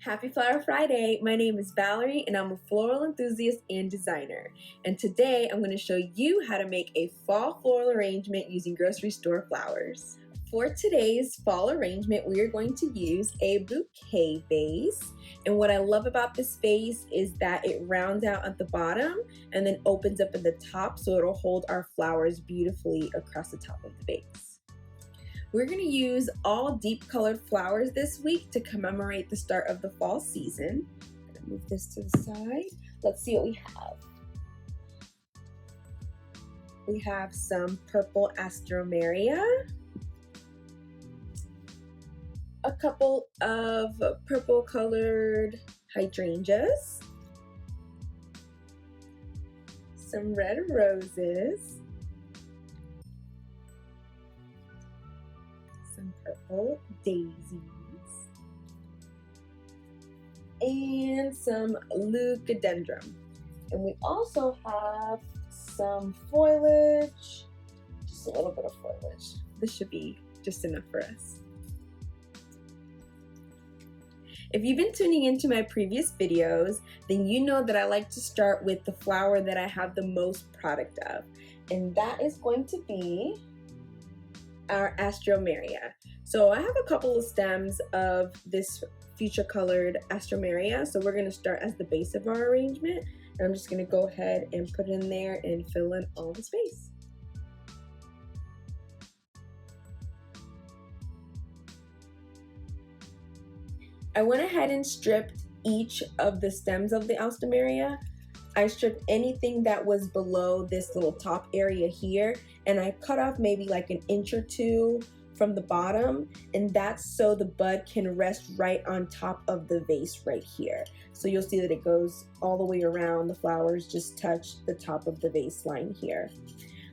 Happy Flower Friday! My name is Valerie and I'm a floral enthusiast and designer. And today I'm going to show you how to make a fall floral arrangement using grocery store flowers. For today's fall arrangement, we are going to use a bouquet vase. And what I love about this vase is that it rounds out at the bottom and then opens up at the top so it'll hold our flowers beautifully across the top of the vase. We're going to use all deep colored flowers this week to commemorate the start of the fall season. I'm going to move this to the side. Let's see what we have. We have some purple astromeria, a couple of purple colored hydrangeas, some red roses, some purple daisies, and some leucadendrum. And we also have some foliage, just a little bit of foliage. This should be just enough for us. If you've been tuning into my previous videos, then you know that I like to start with the flower that I have the most product of. And that is going to be our astromeria. So I have a couple of stems of this fuchsia colored astromeria. So we're going to start as the base of our arrangement. And I'm just going to go ahead and put it in there and fill in all the space. I went ahead and stripped each of the stems of the astromeria. I stripped anything that was below this little top area here, and I cut off maybe like an inch or two from the bottom, and that's so the bud can rest right on top of the vase right here. So you'll see that it goes all the way around. The flowers just touch the top of the vase line here.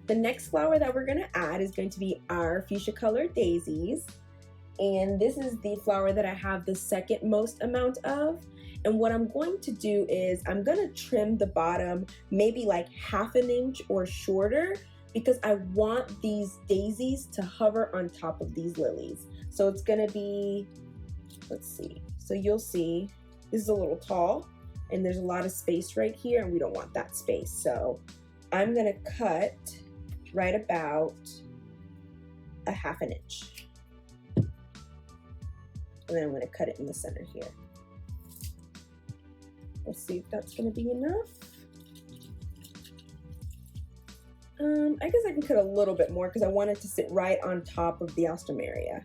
The next flower that we're going to add is going to be our fuchsia colored daisies. And this is the flower that I have the second most amount of. And what I'm going to do is I'm going to trim the bottom maybe like ½ an inch or shorter because I want these daisies to hover on top of these lilies. So it's going to be, let's see. So you'll see this is a little tall and there's a lot of space right here and we don't want that space. So I'm going to cut right about ½ an inch. And then I'm going to cut it in the center here. Let's see if that's going to be enough. I guess I can cut a little bit more because I want it to sit right on top of the astromeria.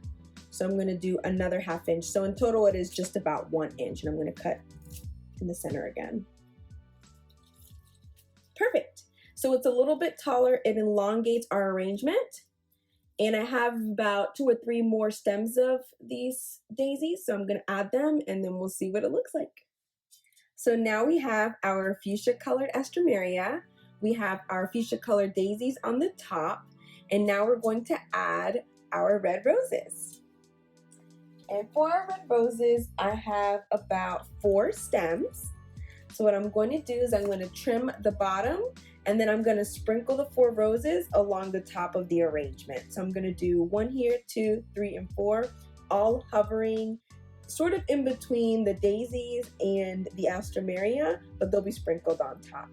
So I'm going to do another ½ inch. So in total it is just about 1 inch, and I'm going to cut in the center again. Perfect. So it's a little bit taller. It elongates our arrangement. And I have about 2 or 3 more stems of these daisies, so I'm going to add them and then we'll see what it looks like. So now we have our fuchsia colored astromeria, we have our fuchsia colored daisies on the top, and now we're going to add our red roses. And for our red roses, I have about 4 stems. So what I'm going to do is I'm going to trim the bottom, and then I'm going to sprinkle the 4 roses along the top of the arrangement. So I'm going to do 1 here, 2, 3, and 4, all hovering sort of in between the daisies and the astromeria, but they'll be sprinkled on top.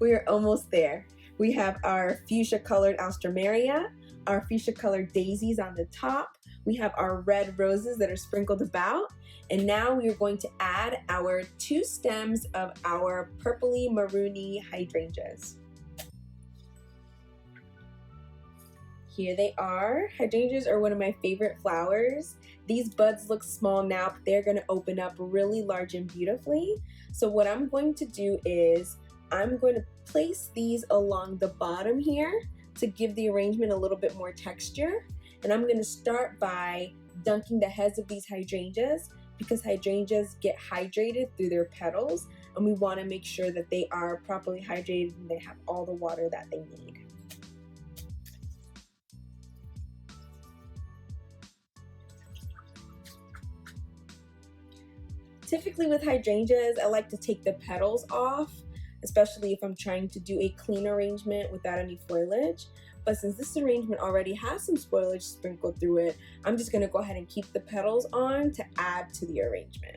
We are almost there. We have our fuchsia colored astromeria, our fuchsia colored daisies on the top. We have our red roses that are sprinkled about. And now we are going to add our 2 stems of our purpley maroony hydrangeas. Here they are. Hydrangeas are one of my favorite flowers. These buds look small now, but they're going to open up really large and beautifully. So what I'm going to do is I'm going to place these along the bottom here to give the arrangement a little bit more texture. And I'm going to start by dunking the heads of these hydrangeas, because hydrangeas get hydrated through their petals, and we want to make sure that they are properly hydrated and they have all the water that they need. Typically with hydrangeas, I like to take the petals off, especially if I'm trying to do a clean arrangement without any foliage. but since this arrangement already has some foliage sprinkled through it, I'm just gonna go ahead and keep the petals on to add to the arrangement.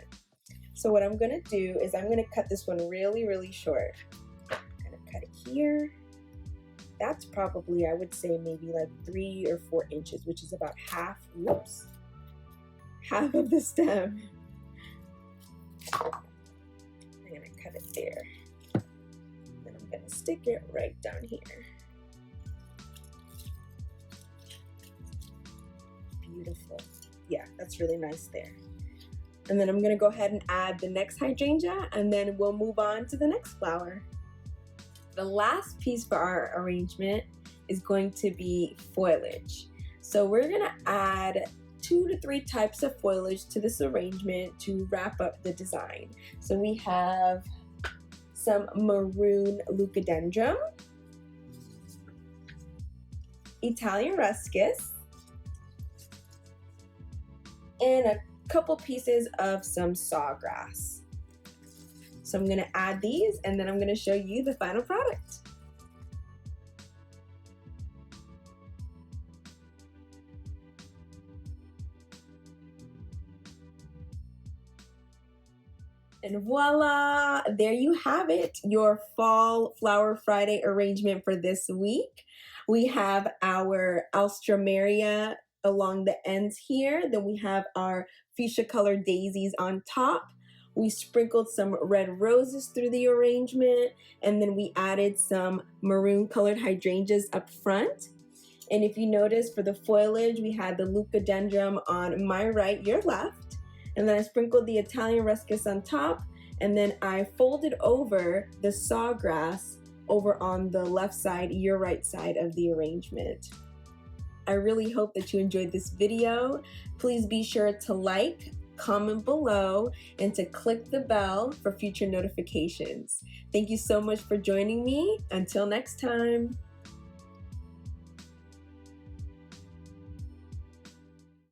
So what I'm gonna do is I'm gonna cut this one really, really short. I'm gonna cut it here. That's probably, I would say, maybe like 3 or 4 inches, which is about half, whoops, half of the stem. I'm gonna cut it there. Then I'm gonna stick it right down here. Beautiful. Yeah, that's really nice there. And then I'm gonna go ahead and add the next hydrangea, and then we'll move on to the next flower. The last piece for our arrangement is going to be foliage. So we're gonna add 2 to 3 types of foliage to this arrangement to wrap up the design. So we have some maroon leucadendrum, Italian ruscus, and a couple pieces of some sawgrass. So I'm gonna add these and then I'm gonna show you the final product. And voila, there you have it, your Fall Flower Friday arrangement for this week. We have our alstroemeria along the ends here. Then we have our fuchsia colored daisies on top. We sprinkled some red roses through the arrangement, and then we added some maroon colored hydrangeas up front. And if you notice, for the foliage, we had the leucadendrum on my right, your left, and then I sprinkled the Italian ruscus on top, and then I folded over the sawgrass over on the left side, your right side of the arrangement. I really hope that you enjoyed this video. Please be sure to like, comment below, and to click the bell for future notifications. Thank you so much for joining me. Until next time.